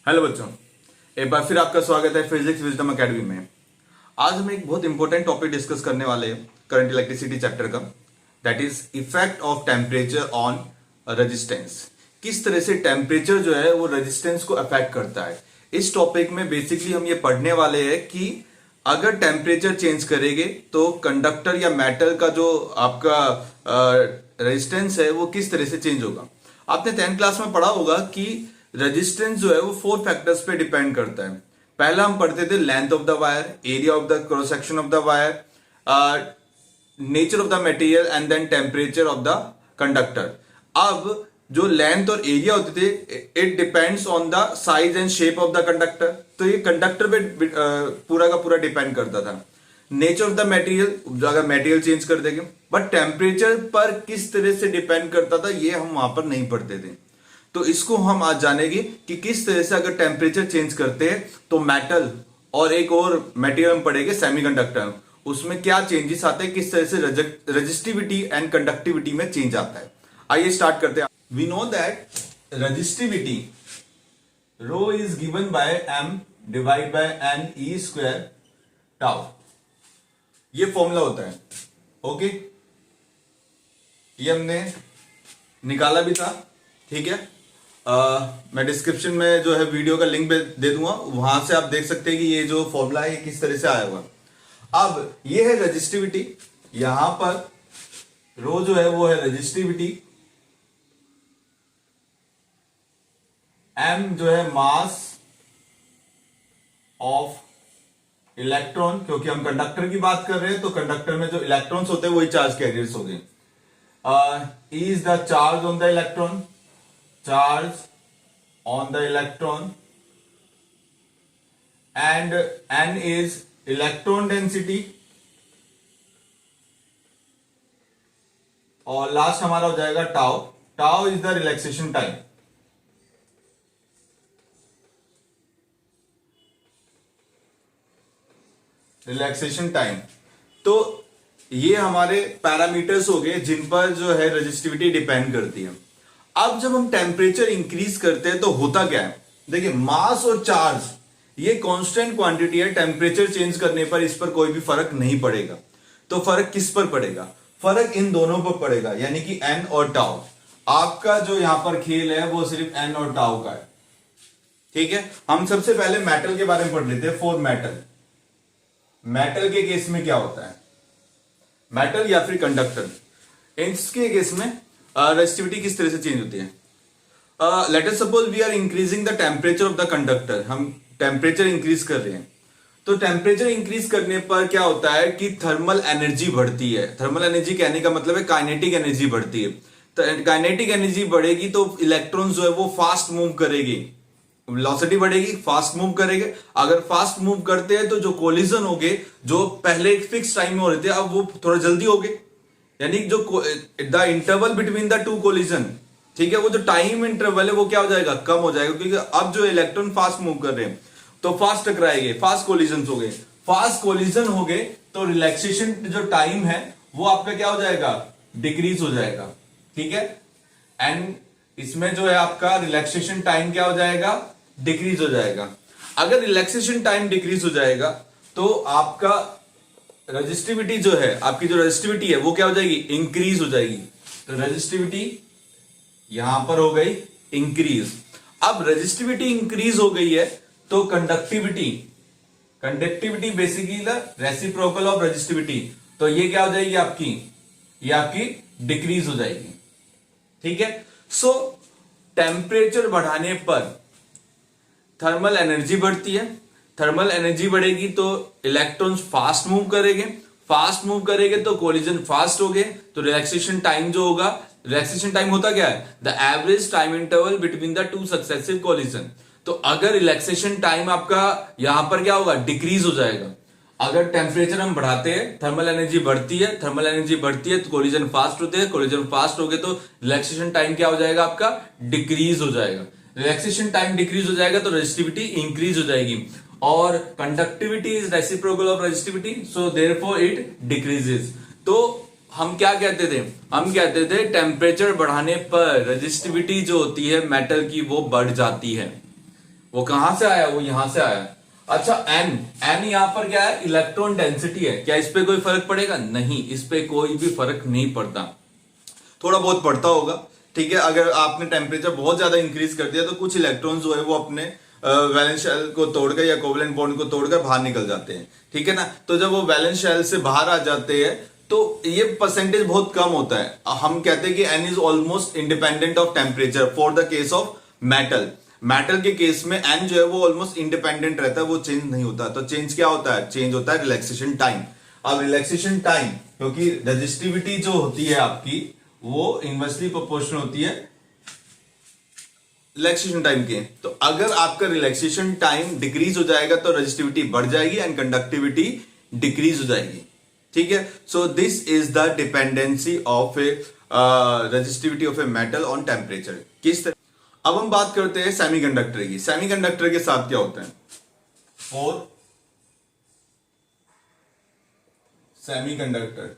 Hello बच्चों, एक बार फिर आपका स्वागत है फिजिक्स विजडम एकेडमी में। आज हम एक बहुत इंपॉर्टेंट टॉपिक डिस्कस करने वाले हैं करंट इलेक्ट्रिसिटी चैप्टर का, that is effect of temperature on resistance. किस तरह से टेम्परेचर जो है वो रेजिस्टेंस को अफेक्ट करता है। इस टॉपिक में बेसिकली हम ये पढ़ने वाले हैं कि अगर टेम्परेचर चेंज करेंगे तो कंडक्टर या मेटल का जो आपका रेजिस्टेंस है वो किस तरह से चेंज होगा। आपने 10th क्लास में पढ़ा होगा कि रेजिस्टेंस जो है वो 4 फैक्टर्स पे डिपेंड करता है। पहला हम पढ़ते थे length of the wire, area of the cross section of the wire, nature of the material and then temperature of the conductor. अब जो लेंथ और एरिया होते थे it depends on the size and shape of the conductor, तो ये conductor पे पूरा का पूरा डिपेंड करता था। नेचर ऑफ द मटेरियल, अगर मटेरियल चेंज कर देंगे, बट टेम्परेचर पर किस तरह से डिपेंड करता था ये हम वहां पर नहीं पढ़ते थे। तो इसको हम आज जानेंगे कि किस तरह से अगर टेम्परेचर चेंज करते हैं तो मेटल और एक और मटेरियल हम पढ़ेंगे सेमीकंडक्टर, उसमें क्या चेंजेस आते हैं, किस तरह से रेजिस्टिविटी एंड कंडक्टिविटी में चेंज आता है। आइए स्टार्ट करते हैं। We know that resistivity rho is given by m divide by n e square tau, ये फॉर्मूला होता है। ओके, ये हमने निकाला भी था, ठीक है। मैं डिस्क्रिप्शन में जो है वीडियो का लिंक दे दूंगा, वहां से आप देख सकते हैं कि ये जो फॉर्मूला है किस तरह से आया हुआ। अब ये है रेजिस्टिविटी, यहां पर रो जो है वो है रेजिस्टिविटी, एम जो है मास ऑफ इलेक्ट्रॉन, क्योंकि हम कंडक्टर की बात कर रहे हैं तो कंडक्टर में जो इलेक्ट्रॉन्स होते हैं वही चार्ज कैरियर्स हो गए। E is the charge on the electron, charge on the electron, and n is electron density, और लास्ट हमारा हो जाएगा tau. Tau is the relaxation time. Relaxation time, तो ये हमारे पैरामीटर्स हो गए जिन पर जो है रेजिस्टिविटी डिपेंड करती है। अब जब हम टेम्परेचर इंक्रीज करते हैं तो होता क्या है, देखिए मास और चार्ज ये कांस्टेंट क्वांटिटी है, टेम्परेचर चेंज करने पर इस पर कोई भी फर्क नहीं पड़ेगा। तो फर्क किस पर पड़ेगा, फर्क इन दोनों पर पड़ेगा, यानी कि एन और टाउ। आपका जो यहां पर खेल है वो सिर्फ एन और टाउ का है, ठीक है। हम सबसे पहले मेटल के बारे में पढ़ लेते हैं। फॉर मेटल, मेटल के केस में क्या होता है, मेटल या फिर कंडक्टर, इसके केस में रेजिस्टिविटी किस तरह से चेंज होती है। Let us suppose we are increasing the temperature of the conductor, हम टेम्परेचर इंक्रीज कर रहे हैं। तो टेम्परेचर इंक्रीज करने पर क्या होता है कि थर्मल एनर्जी बढ़ती है। थर्मल एनर्जी कहने का मतलब है काइनेटिक एनर्जी बढ़ती है। तो काइनेटिक एनर्जी बढ़ेगी तो इलेक्ट्रॉन्स जो है वो फास्ट मूव करेगी, वेलोसिटी बढ़ेगी, फास्ट मूव करेंगे। अगर फास्ट मूव करते हैं तो जो कोलिजन हो गए, जो पहले एक फिक्स टाइम में हो रहे थे अब वो थोड़ा जल्दी हो गए, यानी जो the interval between the two collision, ठीक है, वो जो टाइम इंटरवल है वो क्या हो जाएगा, कम हो जाएगा, क्योंकि अब जो इलेक्ट्रॉन फास्ट मूव कर रहे हैं तो फास्ट टकराएंगे, फास्ट कोलिजन हो गए। फास्ट कोलिजन हो गए तो रिलैक्सेशन जो टाइम है वो आपका क्या हो जाएगा, डिक्रीज हो जाएगा, ठीक है। एंड इसमें जो है आपका रिलैक्सेशन टाइम क्या हो जाएगा, डिक्रीज हो जाएगा। अगर रिलैक्सेशन टाइम डिक्रीज हो जाएगा तो आपका रेजिस्टिविटी जो है, आपकी जो रेजिस्टिविटी है वो क्या हो जाएगी, इंक्रीज हो जाएगी। तो रेजिस्टिविटी यहां पर हो गई इंक्रीज। अब रेजिस्टिविटी इंक्रीज हो गई है तो conductivity, conductivity basically the reciprocal of resistivity, तो ये क्या हो जाएगी आपकी, ये आपकी डिक्रीज हो जाएगी, ठीक है। सो टेम्परेचर बढ़ाने पर थर्मल एनर्जी बढ़ती है, थर्मल एनर्जी बढ़ेगी तो इलेक्ट्रॉन्स फास्ट मूव करेंगे, फास्ट मूव करेंगे तो कोलिजन फास्ट हो गए, तो रिलैक्सेशन टाइम जो होगा, रिलैक्सेशन टाइम होता क्या है, the average time interval between the two successive collision. तो अगर रिलैक्सेशन टाइम आपका यहां पर क्या होगा, डिक्रीज हो जाएगा। अगर टेम्परेचर हम बढ़ाते हैं, थर्मल एनर्जी बढ़ती है, थर्मल एनर्जी बढ़ती है तो कोलिजन फास्ट होते हैं, कोलिजन फास्ट हो गए तो रिलैक्सेशन टाइम क्या हो जाएगा आपका, डिक्रीज हो जाएगा। रिलैक्सेशन टाइम डिक्रीज हो जाएगा तो रेजिस्टिविटी इंक्रीज हो जाएगी, और conductivity is reciprocal of resistivity, so therefore it decreases. तो हम क्या कहते थे, हम कहते थे टेम्परेचर बढ़ाने पर रेजिस्टिविटी जो होती है मेटल की वो बढ़ जाती है, वो कहां से आया, वो यहां से आया। अच्छा एन, एन यहां पर क्या है, इलेक्ट्रॉन डेंसिटी है। क्या इस पे कोई फर्क पड़ेगा? नहीं, इस पे कोई भी फर्क नहीं पड़ता। थोड़ा बहुत पड़ता होगा, ठीक है। अगर आपने टेम्परेचर बहुत ज्यादा इंक्रीज कर दिया तो कुछ इलेक्ट्रॉन जो है वो अपने वैलेंस शेल को तोड़कर या कोवलेंट बॉन्ड को तोड़कर बाहर निकल जाते हैं, ठीक है ना। तो जब वो वैलेंस शेल से बाहर आ जाते हैं तो ये परसेंटेज बहुत कम होता है। हम कहते हैं कि n is almost independent of temperature for the case of metal. Metal के केस में एन जो है वो ऑलमोस्ट इंडिपेंडेंट रहता है, वो चेंज नहीं होता। तो चेंज क्या होता है? चेंज होता है रिलैक्सेशन टाइम। अब रिलैक्सेशन टाइम, क्योंकि रेजिस्टिविटी जो होती है आपकी वो इनवर्सली प्रोपोर्शनल होती है रिलैक्सेशन टाइम के। तो अगर आपका रिलैक्सेशन टाइम डिक्रीज हो जाएगा तो रेजिस्टिविटी बढ़ जाएगी एंड कंडक्टिविटी डिक्रीज हो जाएगी, ठीक है। So this is the dependency of A resistivity of a metal on temperature. किस तरह? अब हम बात करते हैं सेमीकंडक्टर की। सेमीकंडक्टर के साथ क्या होता है? और सेमीकंडक्टर,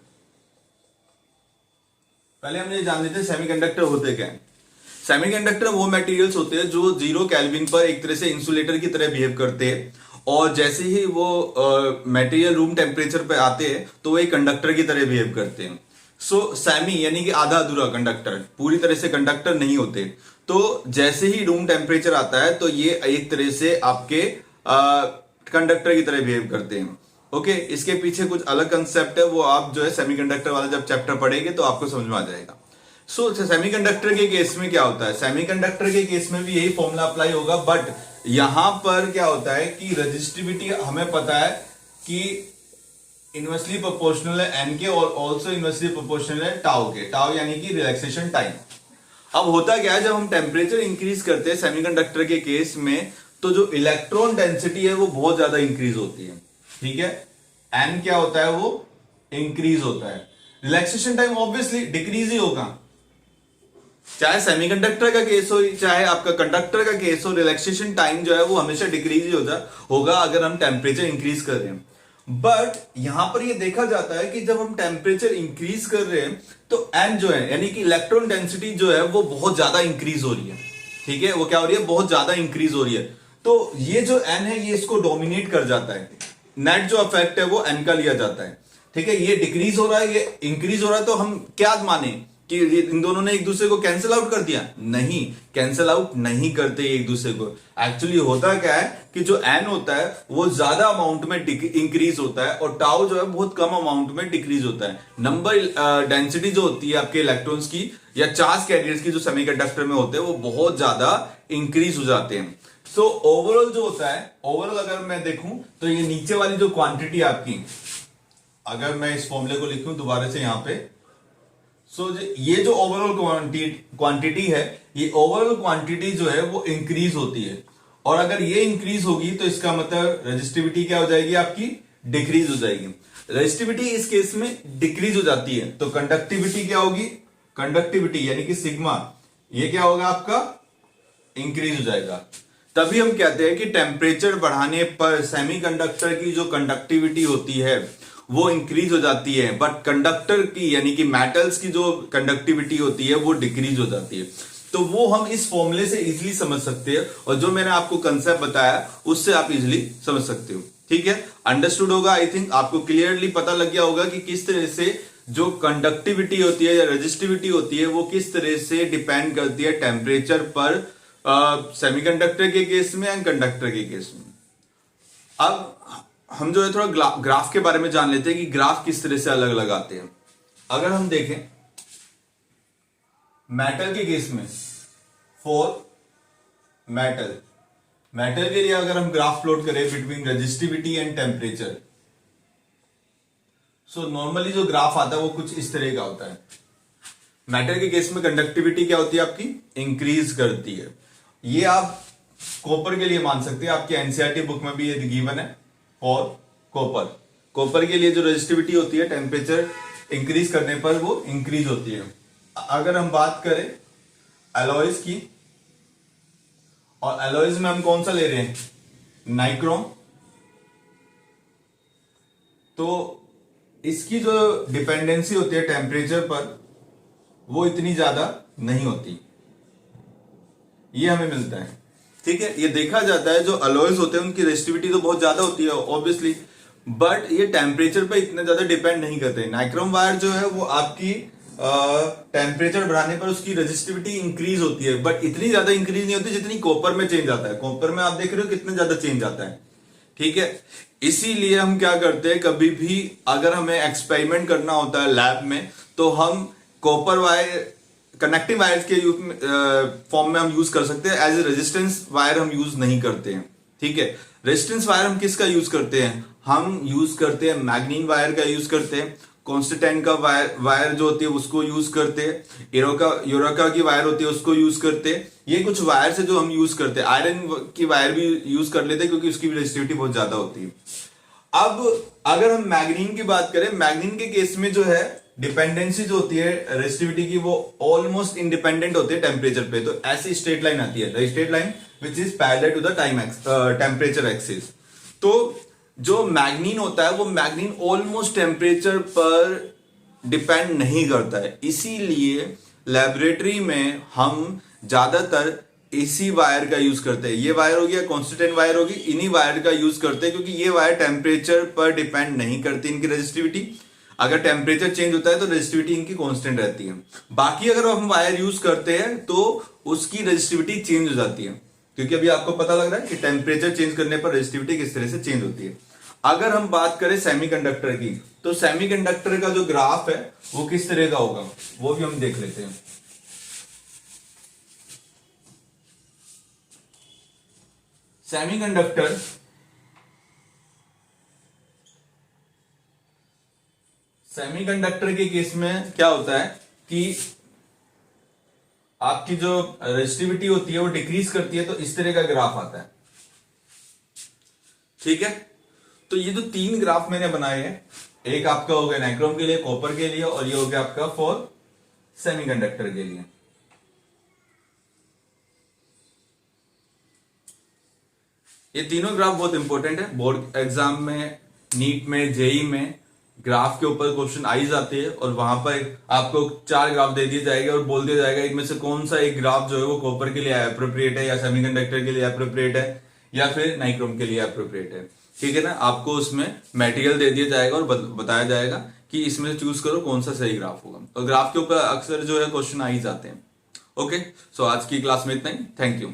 पहले हम ये जान लेते हैं सेमीकंडक्टर होते क्या हैं। सेमीकंडक्टर वो मटेरियल्स होते हैं जो 0 केल्विन पर एक तरह से इंसुलेटर की तरह बिहेव करते हैं, और जैसे ही वो मटेरियल रूम टेम्परेचर पे आते हैं तो वो एक कंडक्टर की तरह बिहेव करते हैं। सो सेमी यानी कि आधा अधूरा कंडक्टर, पूरी तरह से कंडक्टर नहीं होते। तो जैसे ही रूम टेम्परेचर आता है तो ये एक तरह से आपके कंडक्टर की तरह बिहेव करते हैं। ओके, इसके पीछे कुछ अलग कंसेप्ट है, वो आप जो है सेमीकंडक्टर वाला जब चैप्टर पढ़ेंगे तो आपको समझ में आ जाएगा। सो सेमीकंडक्टर के केस में क्या होता है? सेमीकंडक्टर के केस में भी यही फॉर्मूला अप्लाई होगा, बट यहां पर क्या होता है कि रेजिस्टिविटी हमें पता है कि इनवर्सली प्रोपोर्शनल है एन के, और ऑल्सो इनवर्सली प्रोपोर्शनल है टाउ के। टाउ यानी कि रिलैक्सेशन टाइम। अब होता क्या है, जब हम टेम्परेचर इंक्रीज करते हैं सेमीकंडक्टर के केस में तो जो इलेक्ट्रॉन डेंसिटी है वो बहुत ज्यादा इंक्रीज होती है, ठीक है। एन क्या होता है, वो इंक्रीज होता है। रिलैक्सेशन टाइम ऑब्वियसली डिक्रीज ही होगा, चाहे सेमीकंडक्टर का केस हो चाहे आपका कंडक्टर का केस हो। रिलैक्सेशन टाइम जो है वो हमेशा डिक्रीज ही होगा अगर हम टेम्परेचर इंक्रीज कर रहे हैं। बट यहां पर ये देखा जाता है कि जब हम टेम्परेचर इंक्रीज कर रहे हैं तो एन जो है यानी कि इलेक्ट्रॉन डेंसिटी जो है वो बहुत ज्यादा इंक्रीज हो रही है, ठीक है। वो क्या हो रही है? बहुत ज्यादा इंक्रीज हो रही है। तो ये जो एन है ये इसको डोमिनेट कर जाता है। नेट जो इफेक्ट है वो एन का लिया जाता है, ठीक है। ये डिक्रीज हो रहा है, ये इंक्रीज हो रहा है, तो हम क्या माने कि इन दोनों ने एक दूसरे को कैंसिल आउट कर दिया? नहीं, कैंसिल आउट नहीं करते एक दूसरे को। एक्चुअली होता क्या है कि जो एन होता है वो ज्यादा अमाउंट में इंक्रीज होता है और टाउ जो है बहुत कम अमाउंट में डिक्रीज होता है। नंबर डेंसिटी जो होती है आपके इलेक्ट्रॉन्स की या चार्ज कैरियर्स की जो सेमीकंडक्टर में होते हैं वो बहुत ज्यादा इंक्रीज हो जाते हैं। सो ओवरऑल जो होता है, ओवरऑल अगर मैं देखूं तो ये नीचे वाली जो क्वांटिटी आपकी, अगर मैं इस फॉर्मूले को लिखूं दोबारा से यहां पे, सो ये जो ओवरऑल क्वांटिटी है, ये ओवरऑल क्वांटिटी जो है वो इंक्रीज होती है। और अगर ये इंक्रीज होगी तो इसका मतलब रेजिस्टिविटी क्या हो जाएगी आपकी? डिक्रीज हो जाएगी। रेजिस्टिविटी इस केस में डिक्रीज हो जाती है तो कंडक्टिविटी क्या होगी? कंडक्टिविटी यानी कि सिग्मा, ये क्या होगा आपका? इंक्रीज हो जाएगा। तभी हम कहते हैं कि टेम्परेचर बढ़ाने पर सेमीकंडक्टर की जो कंडक्टिविटी होती है वो इंक्रीज हो जाती है, बट कंडक्टर की यानी कि मेटल्स की जो कंडक्टिविटी होती है वो डिक्रीज हो जाती है। तो वो हम इस फॉर्मूले से इजीली समझ सकते हैं, और जो मैंने आपको कंसेप्ट बताया उससे आप इजीली समझ सकते हो, ठीक है। अंडरस्टूड होगा, आई थिंक आपको क्लियरली पता लग गया होगा कि किस तरह से जो कंडक्टिविटी होती है या रेजिस्टिविटी होती है वो किस तरह से डिपेंड करती है टेम्परेचर पर, सेमीकंडक्टर के केस में एंड कंडक्टर के केस में। अब हम जो है थोड़ा ग्राफ के बारे में जान लेते हैं कि ग्राफ किस तरह से अलग अलग आते हैं। अगर हम देखें मेटल के केस में, फॉर मेटल के लिए अगर हम ग्राफ प्लॉट करें between resistivity and temperature, so normally जो ग्राफ आता है वो कुछ इस तरह का होता है। मेटल के केस में कंडक्टिविटी क्या होती है आपकी? इंक्रीज करती है। ये आप कॉपर के लिए मान सकते हैं, आपकी एनसीईआरटी बुक में भी ये गिवन है। और कॉपर के लिए जो रेजिस्टिविटी होती है टेम्परेचर इंक्रीज करने पर वो इंक्रीज होती है। अगर हम बात करें एलॉयज की, और एलॉयज में हम कौन सा ले रहे हैं? नाइक्रोम। तो इसकी जो डिपेंडेंसी होती है टेम्परेचर पर वो इतनी ज्यादा नहीं होती, ये हमें मिलता है, ठीक है, ये देखा जाता है जो अलॉयज होते हैं उनकी रेजिस्टिविटी तो बहुत ज्यादा होती है ऑब्वियसली, बट ये टेम्परेचर पे इतने ज्यादा डिपेंड नहीं करते। नाइक्रोम वायर जो है वो आपकी टेम्परेचर बढ़ाने पर उसकी रेजिस्टिविटी इंक्रीज होती है, बट इतनी ज्यादा इंक्रीज नहीं होती जितनी कॉपर में चेंज आता है। कॉपर में आप देख रहे हो कितने ज्यादा चेंज आता है, ठीक है। इसीलिए हम क्या करते हैं, कभी भी अगर हमें एक्सपेरिमेंट करना होता है लैब में, तो हम कॉपर वायर कनेक्टिंग वायर्स के फॉर्म में हम यूज कर सकते हैं। एज ए रेजिस्टेंस वायर हम यूज नहीं करते हैं, ठीक है। रेजिस्टेंस वायर हम किसका यूज करते हैं, हम यूज करते हैं मैग्नीन वायर का यूज करते हैं, कॉन्स्टेंटाइन का वायर जो होती है उसको यूज करते हैं, यूरोका की वायर होती है उसको यूज करते हैं। ये कुछ वायर है जो हम यूज करते हैं। आयरन की वायर भी यूज कर लेते हैं क्योंकि उसकी रेजिस्टिविटी बहुत ज्यादा होती है। अब अगर हम मैग्नीन की बात करें, मैग्नीन के केस में जो है डिपेंडेंसी जो होती है रेजिस्टिविटी की वो ऑलमोस्ट इंडिपेंडेंट होती है टेम्परेचर पे। तो ऐसी स्ट्रेट लाइन आती है, straight line which is parallel to the temperature axis. तो जो मैग्नीन होता है वो मैग्नीन ऑलमोस्ट टेम्परेचर पर डिपेंड नहीं करता है। इसीलिए लेबोरेटरी में हम ज्यादातर एसी वायर का यूज करते हैं। ये वायर हो गया, कॉन्स्टेंट वायर होगी, इन्हीं वायर का यूज करते हैं क्योंकि ये वायर टेम्परेचर पर डिपेंड नहीं करती इनकी रेजिस्टिविटी। अगर टेम्परेचर चेंज होता है तो रेजिस्टिविटी इनकी कांस्टेंट रहती है। बाकी अगर हम वायर यूज करते हैं तो उसकी रेजिस्टिविटी चेंज हो जाती है, क्योंकि अभी आपको पता लग रहा है कि टेम्परेचर चेंज करने पर रेजिस्टिविटी किस तरह से चेंज होती है। अगर हम बात करें सेमीकंडक्टर की, तो सेमीकंडक्टर का जो ग्राफ है वो किस तरह का होगा वो भी हम देख लेते हैं। सेमीकंडक्टर के केस में क्या होता है कि आपकी जो रेजिस्टिविटी होती है वो डिक्रीज करती है, तो इस तरह का ग्राफ आता है, ठीक है। तो ये जो 3 ग्राफ मैंने बनाए हैं, एक आपका हो गया नाइक्रोम के लिए, कॉपर के लिए, और ये हो गया आपका फॉर सेमीकंडक्टर के लिए। ये तीनों ग्राफ बहुत इंपॉर्टेंट है। बोर्ड एग्जाम में, नीट में, जेई में ग्राफ के ऊपर क्वेश्चन आई जाते हैं और वहां पर आपको 4 ग्राफ दे दिए जाएंगे और बोल दिया जाएगा इनमें से कौन सा एक ग्राफ जो है वो कॉपर के लिए एप्रोप्रिएट है, या सेमीकंडक्टर के लिए एप्रोप्रिएट है, या फिर नाइक्रोम के लिए एप्रोप्रिएट है, ठीक है ना। आपको उसमें मटेरियल दे दिया जाएगा और बताया जाएगा कि इसमें से चूज करो कौन सा सही ग्राफ होगा। तो ग्राफ के ऊपर अक्सर जो है क्वेश्चन आ ही जाते हैं। ओके, सो आज की क्लास में इतना ही। Thank you.